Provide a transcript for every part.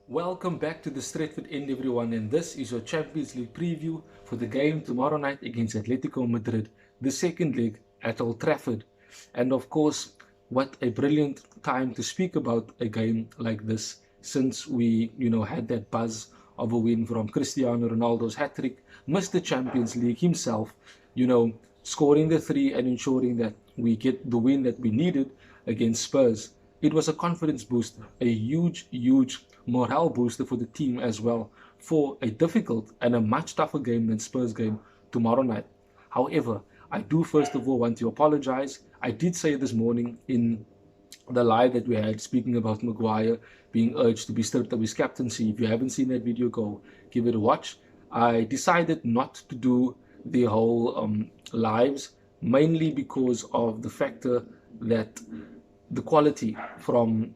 Welcome back to the Stratford End, everyone, and this is your Champions League preview for the game tomorrow night against Atletico Madrid, the second leg at Old Trafford. And of course, what a brilliant time to speak about a game like this, since we, had that buzz of a win from Cristiano Ronaldo's hat-trick, Mr. Champions League himself, scoring the three and ensuring that we get the win that we needed against Spurs. It was a confidence booster, a huge morale booster for the team as well, for a difficult and a much tougher game than Spurs game tomorrow night. However, I do first of all want to apologize. I did say this morning in the live that we had, speaking about Maguire being urged to be stripped of his captaincy. If you haven't seen that video, go give it a watch. I decided not to do the whole lives, mainly because of the factor that the quality from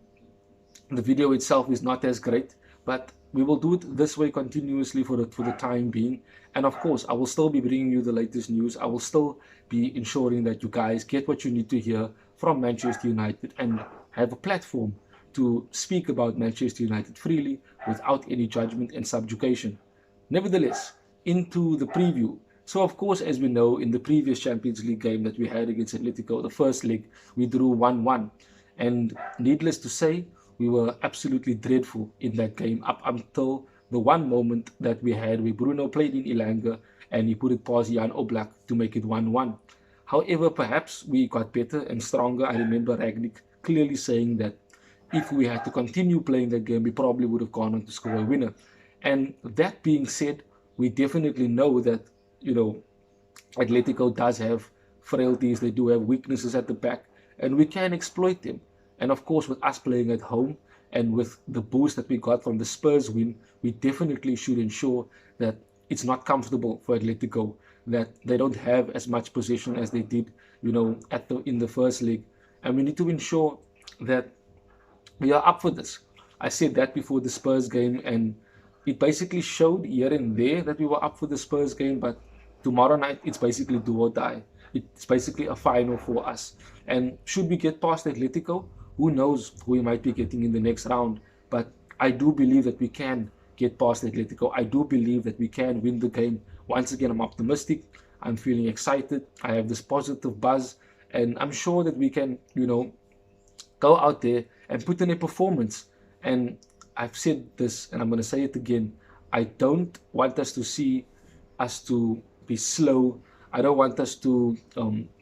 the video itself is not as great, but we will do it this way continuously for the time being. And of course, I will still be bringing you the latest news. I will still be ensuring that you guys get what you need to hear from Manchester United and have a platform to speak about Manchester United freely without any judgment and subjugation. Nevertheless, into the preview. So, of course, as we know, in the previous Champions League game that we had against Atletico, the first leg, we drew 1-1. And needless to say, we were absolutely dreadful in that game up until the one moment that we had where Bruno played in Ilanga and he put it past Jan Oblak to make it 1-1. However, perhaps we got better and stronger. I remember Ragnick clearly saying that if we had to continue playing that game, we probably would have gone on to score a winner. And that being said, we definitely know that, Atletico does have frailties, they do have weaknesses at the back, and we can exploit them. And of course, with us playing at home and with the boost that we got from the Spurs win, we definitely should ensure that it's not comfortable for Atletico, that they don't have as much possession as they did, in the first leg. And we need to ensure that we are up for this. I said that before the Spurs game, and it basically showed here and there that we were up for the Spurs game, but tomorrow night it's basically do or die. It's basically a final for us. And should we get past Atletico, who knows who we might be getting in the next round. But I do believe that we can get past Atletico. I do believe that we can win the game. Once again, I'm optimistic. I'm feeling excited. I have this positive buzz. And I'm sure that we can, go out there and put in a performance. And I've said this, and I'm going to say it again. I don't want us to see us to be slow. I don't want us to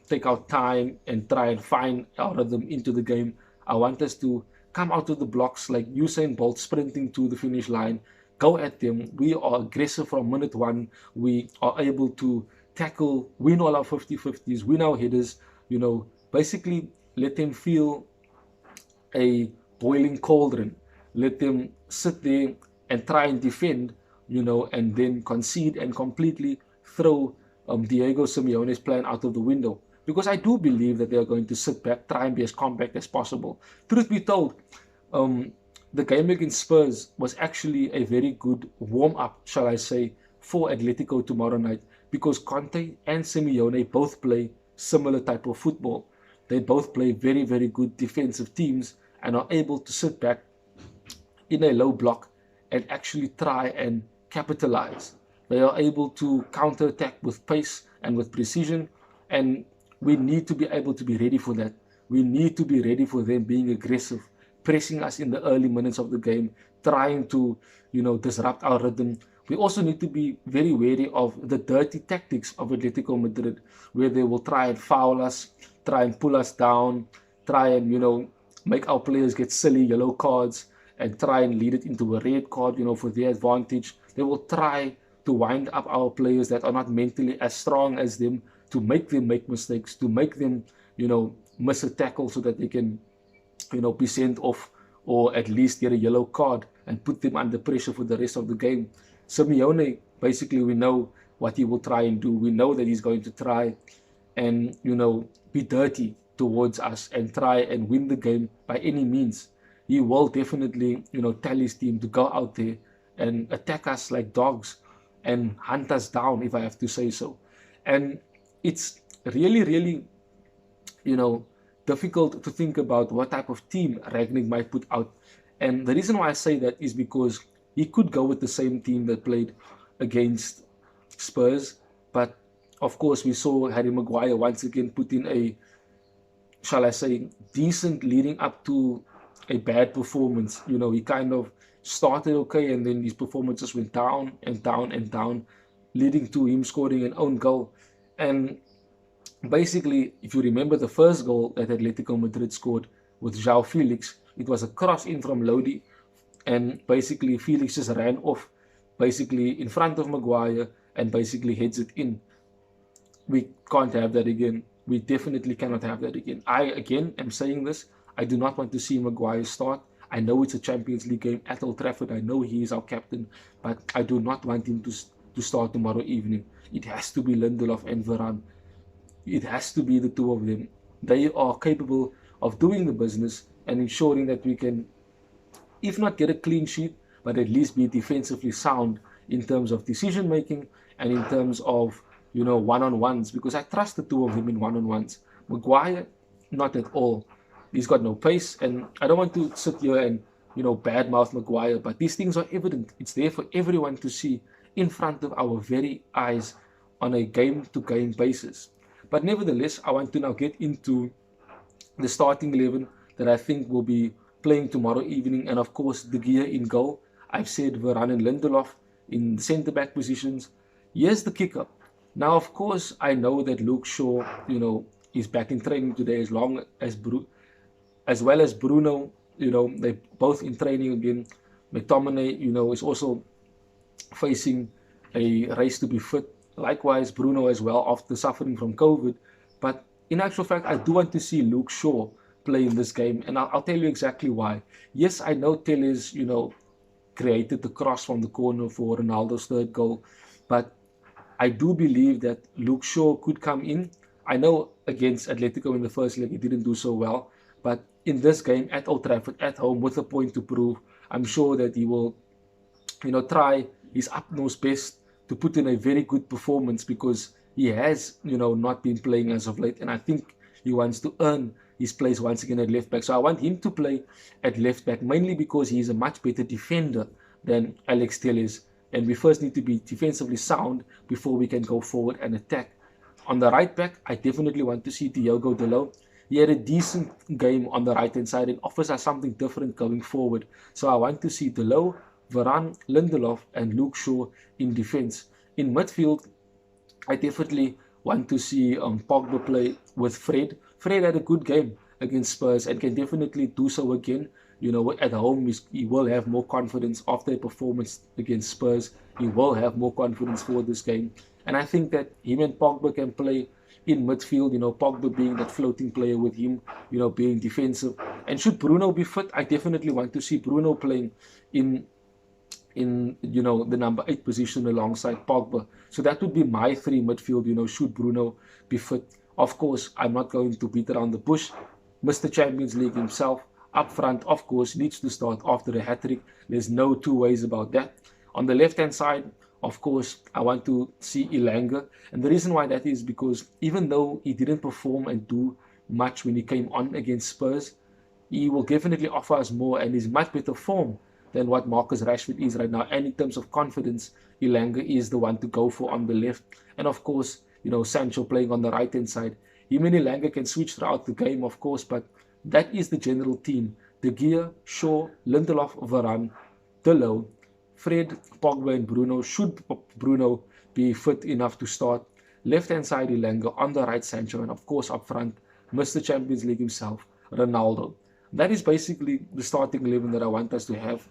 take our time and try and find our rhythm into the game. I want us to come out of the blocks like Usain Bolt sprinting to the finish line, go at them. We are aggressive from minute one. We are able to tackle, win all our 50-50s, win our headers, basically let them feel a boiling cauldron. Let them sit there and try and defend, and then concede and completely throw Diego Simeone's plan out of the window. Because I do believe that they are going to sit back, try and be as compact as possible. Truth be told, the game against Spurs was actually a very good warm-up, shall I say, for Atletico tomorrow night. Because Conte and Simeone both play similar type of football. They both play very, very good defensive teams and are able to sit back in a low block and actually try and capitalize. They are able to counter-attack with pace and with precision, and we need to be able to be ready for that. We need to be ready for them being aggressive, pressing us in the early minutes of the game, trying to, disrupt our rhythm. We also need to be very wary of the dirty tactics of Atletico Madrid, where they will try and foul us, try and pull us down, try and, make our players get silly yellow cards, and try and lead it into a red card, for their advantage. They will try to wind up our players that are not mentally as strong as them, to make them make mistakes, to make them, miss a tackle so that they can, be sent off or at least get a yellow card and put them under pressure for the rest of the game. Simeone, basically, we know what he will try and do. We know that he's going to try and, be dirty towards us and try and win the game by any means. He will definitely, tell his team to go out there and attack us like dogs and hunt us down, if I have to say so. And it's really, really, difficult to think about what type of team Ragnick might put out And the reason why I say that is because he could go with the same team that played against Spurs, but of course we saw Harry Maguire once again put in a, shall I say, decent leading up to a bad performance. He kind of started okay and then his performance just went down and down and down, leading to him scoring an own goal. And basically, if you remember the first goal that Atletico Madrid scored with João Felix, it was a cross in from Lodi, and basically Felix just ran off basically in front of Maguire and basically heads it in. We can't have that again. We definitely cannot have that again. I, again, am saying this. I do not want to see Maguire start. I know it's a Champions League game at Old Trafford. I know he is our captain, but I do not want him to start tomorrow evening. It has to be Lindelof and Varane. It has to be the two of them. They are capable of doing the business and ensuring that we can, if not get a clean sheet, but at least be defensively sound in terms of decision making and in terms of one-on-ones, because I trust the two of them in one-on-ones. Maguire, not at all. He's got no pace, and I don't want to sit here and badmouth Maguire, but these things are evident. It's there for everyone to see in front of our very eyes on a game-to-game basis. But nevertheless, I want to now get into the starting 11 that I think will be playing tomorrow evening, and of course De Gea in goal. I've said Varane and Lindelof in the centre-back positions. Here's the kicker. Now, of course, I know that Luke Shaw, is back in training today, as well as Bruno. They're both in training again. McTominay, is also facing a race to be fit. Likewise, Bruno as well, after suffering from COVID. But in actual fact, I do want to see Luke Shaw play in this game, and I'll tell you exactly why. Yes, I know Telles, created the cross from the corner for Ronaldo's third goal, but I do believe that Luke Shaw could come in. I know against Atletico in the first leg he didn't do so well, but in this game at Old Trafford, at home, with a point to prove, I'm sure that he will, try his utmost best to put in a very good performance, because he has, not been playing as of late, and I think he wants to earn his place once again at left back. So I want him to play at left back, mainly because he's a much better defender than Alex Telles. And we first need to be defensively sound before we can go forward and attack. On the right back, I definitely want to see Diogo Dalot. He had a decent game on the right-hand side and offers us something different going forward. So I want to see Dalot, Varane, Lindelof, and Luke Shaw in defense. In midfield, I definitely want to see Pogba play with Fred. Fred had a good game against Spurs and can definitely do so again. At home, he will have more confidence after a performance against Spurs. He will have more confidence for this game. And I think that him and Pogba can play in midfield, Pogba being that floating player with him, being defensive. And should Bruno be fit, I definitely want to see Bruno playing in the number 8 position alongside Pogba. So that would be my 3 midfield, should Bruno be fit. Of course, I'm not going to beat around the bush. Mr. Champions League himself, up front, of course, needs to start after a hat-trick. There's no two ways about that. On the left-hand side, of course, I want to see Elanga. And the reason why that is because even though he didn't perform and do much when he came on against Spurs, he will definitely offer us more and is much better form than what Marcus Rashford is right now. And in terms of confidence, Elanga is the one to go for on the left. And of course, Sancho playing on the right-hand side. Him and Elanga can switch throughout the game, of course, but that is the general team. De Gea, Shaw, Lindelof, Varane, Dalot, Fred, Pogba, and Bruno. Should Bruno be fit enough to start? Left-hand side, Elanga. On the right, Sancho. And of course, up front, Mr. Champions League himself, Ronaldo. That is basically the starting 11 that I want us to have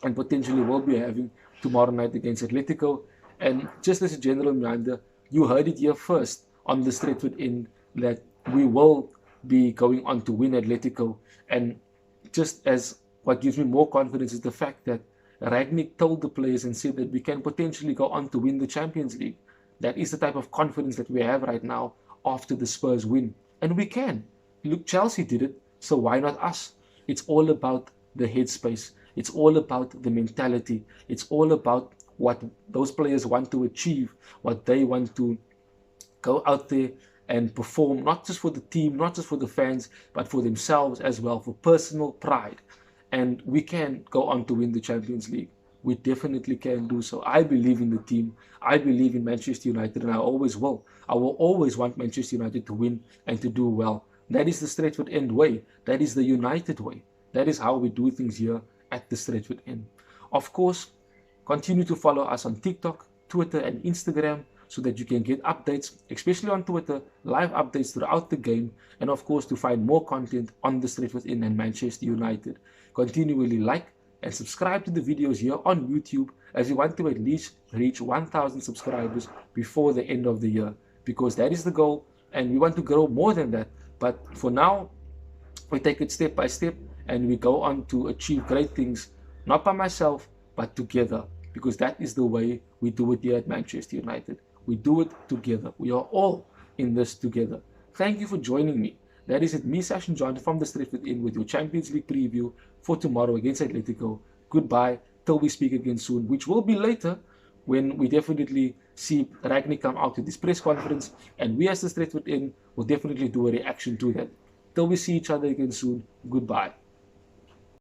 and potentially will be having tomorrow night against Atletico. And just as a general reminder, you heard it here first on the Stretford end that we will be going on to win Atletico. And just as what gives me more confidence is the fact that Ragnick told the players and said that we can potentially go on to win the Champions League. That is the type of confidence that we have right now after the Spurs win. And we can. Look, Chelsea did it, so why not us? It's all about the headspace. It's all about the mentality. It's all about what those players want to achieve, what they want to go out there and perform, not just for the team, not just for the fans, but for themselves as well, for personal pride. and we can go on to win the Champions League. We definitely can do so. I believe in the team. I believe in Manchester United, and I always will. I will always want Manchester United to win and to do well. That is the Stretford End way. That is the United way. That is how we do things here at the Stretford End. Of course, continue to follow us on TikTok, Twitter, and Instagram so that you can get updates, especially on Twitter, live updates throughout the game, and of course to find more content on the Stretford End and Manchester United. Continually like and subscribe to the videos here on YouTube as we want to at least reach 1,000 subscribers before the end of the year, because that is the goal and we want to grow more than that. But for now, we take it step by step and we go on to achieve great things, not by myself, but together, because that is the way we do it here at Manchester United. We do it together. We are all in this together. Thank you for joining me. That is it, me, Sashin John from the Stretford Inn with your Champions League preview for tomorrow against Atletico. Goodbye till we speak again soon, which will be later when we definitely see Ragnick come out to this press conference, and we as the Stretford Inn will definitely do a reaction to that. Till we see each other again soon, goodbye.